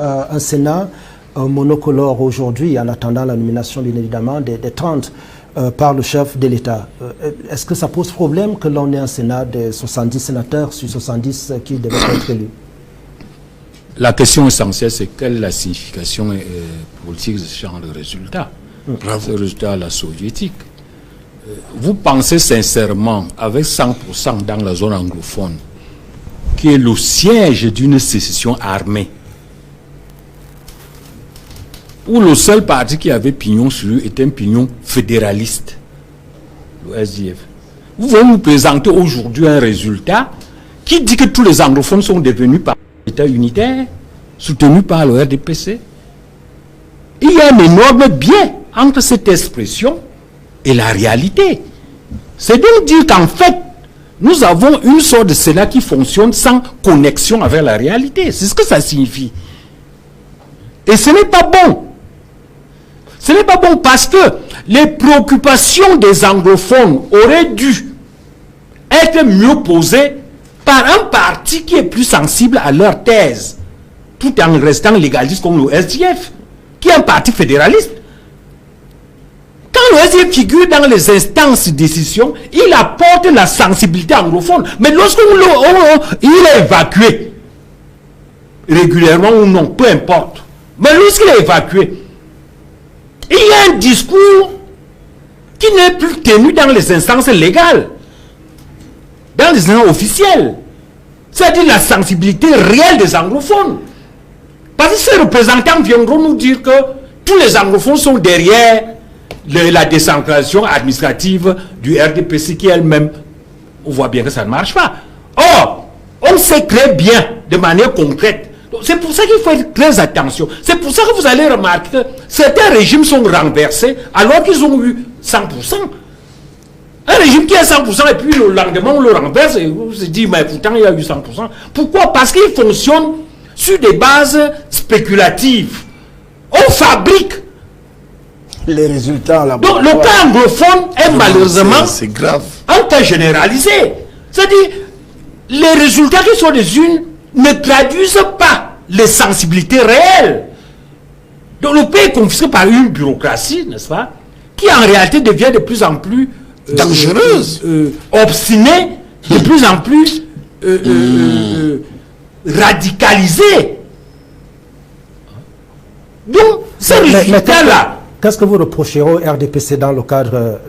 un Sénat monocolore aujourd'hui, en attendant la nomination, bien évidemment, des 30 par le chef de l'État. Est-ce que ça pose problème que l'on ait un Sénat de 70 sénateurs sur 70 qui devaient être élus? La question essentielle, c'est quelle est la signification politique de ce genre de résultat? Ce résultat à la soviétique. Vous pensez sincèrement, avec 100% dans la zone anglophone, qui est le siège d'une sécession armée, où le seul parti qui avait pignon sur lui était un pignon fédéraliste, le SDF. Vous voulez nous présenter aujourd'hui un résultat qui dit que tous les anglophones sont devenus par l'État unitaire, soutenus par le RDPC? Il y a un énorme biais entre cette expression et la réalité. C'est donc dire qu'en fait, nous avons une sorte de Sénat qui fonctionne sans connexion avec la réalité. C'est ce que ça signifie. Et ce n'est pas bon. Ce n'est pas bon parce que les préoccupations des anglophones auraient dû être mieux posées par un parti qui est plus sensible à leur thèse, tout en restant légaliste comme le SDF, qui est un parti fédéraliste. Quand le SDF figure dans les instances de décision, il apporte la sensibilité anglophone. Mais lorsqu'il est évacué, régulièrement ou non, peu importe, mais lorsqu'il est évacué, il y a un discours qui n'est plus tenu dans les instances légales, dans les instances officielles. C'est-à-dire la sensibilité réelle des anglophones. Parce que ces représentants viendront nous dire que tous les anglophones sont derrière la décentralisation administrative du RDPC qui elle-même, on voit bien que ça ne marche pas. Or, on sait très bien, de manière concrète. C'est pour ça qu'il faut faire très attention. C'est pour ça que vous allez remarquer que certains régimes sont renversés alors qu'ils ont eu 100%. Un régime qui a 100% et puis le lendemain on le renverse et on se dit mais pourtant il y a eu 100%. Pourquoi? Parce qu'il fonctionne sur des bases spéculatives. On fabrique les résultats là. Donc le cas anglophone est malheureusement c'est grave. Un cas généralisé. C'est-à-dire les résultats qui sont des unes ne traduisent pas les sensibilités réelles. Donc le pays est confisqué par une bureaucratie, n'est-ce pas, qui en réalité devient de plus en plus dangereuse, obstinée, de plus en plus radicalisée. Donc ces résultats-là. Qu'est-ce que vous reprochez au RDPC dans le cadre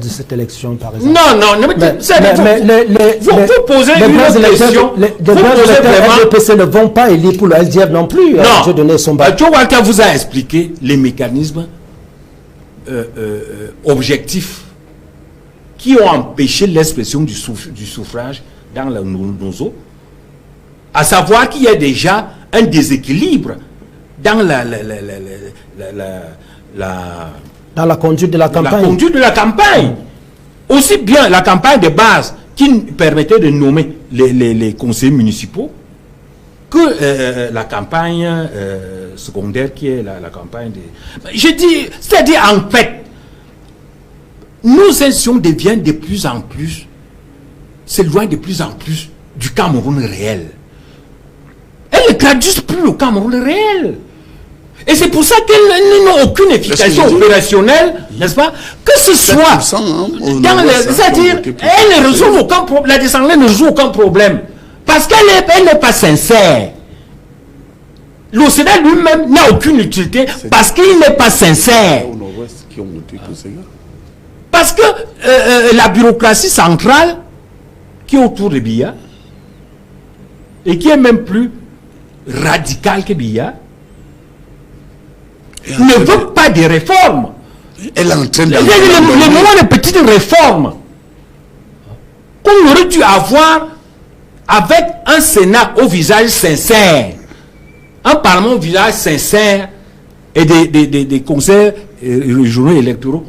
de cette élection, par exemple? Vous posez une question. Les RDPC ne vont pas élire pour le SDF non plus. Non. Joe Walker vous a expliqué les mécanismes objectifs qui ont empêché l'expression du suffrage dans nos eaux. À savoir qu'il y a déjà un déséquilibre dans dans la conduite de la campagne. La conduite de la campagne. Aussi bien la campagne de base qui permettait de nommer les conseillers municipaux que la campagne secondaire qui est la campagne de... Je dis, c'est-à-dire en fait, nos institutions deviennent de plus en plus, s'éloignent de plus en plus du Cameroun réel. Elles ne traduisent plus le Cameroun réel. Et c'est pour ça qu'elles n'ont aucune efficacité opérationnelle, n'est-ce pas? Que ce soit, c'est-à-dire, elle ne résout aucun problème, la descendance ne résout aucun problème, parce qu'elle n'est pas sincère. Le Sénat lui-même n'a aucune utilité, parce qu'il n'est pas sincère. Parce que la bureaucratie centrale, qui est autour de Biya, et qui est même plus radicale que Biya, ne veut pas de réformes. Elle est en train de... Le moment de petites réformes qu'on aurait dû avoir avec un Sénat au visage sincère, un Parlement au visage sincère et des conseils régionaux électoraux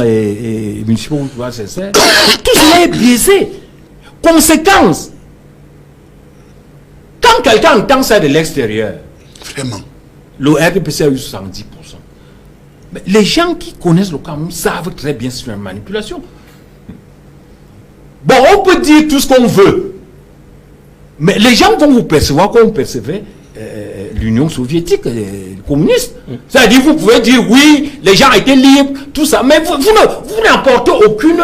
et municipaux au visage sincère. Tout cela est biaisé. Conséquence, quand quelqu'un entend ça de l'extérieur, vraiment, le RDPC a eu 70%. Mais les gens qui connaissent le Cameroun savent très bien c'est une manipulation. Bon, on peut dire tout ce qu'on veut. Mais les gens vont vous percevoir comme on percevait l'Union soviétique, communiste. C'est-à-dire, vous pouvez dire, oui, les gens étaient libres, tout ça, mais vous n'apportez aucune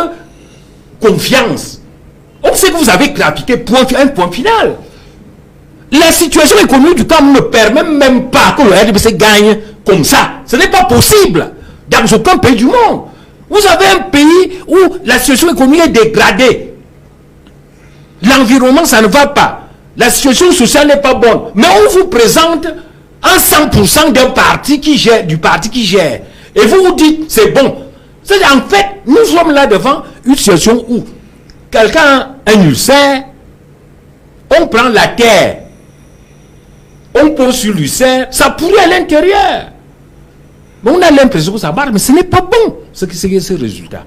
confiance. On sait que vous avez appliqué un point final. La situation économique du Cameroun ne permet même pas que le RDPC gagne comme ça. Ce n'est pas possible dans aucun pays du monde. Vous avez un pays où la situation économique est dégradée. L'environnement, ça ne va pas. La situation sociale n'est pas bonne. Mais on vous présente un 100% d'un parti qui gère, du parti qui gère. Et vous vous dites, c'est bon. C'est-à-dire, en fait, nous sommes là devant une situation où quelqu'un a un ulcère, on prend la terre, on pose sur l'ulcère, ça pourrit à l'intérieur. Mais on a l'impression que ça marche, mais ce n'est pas bon, ce résultat.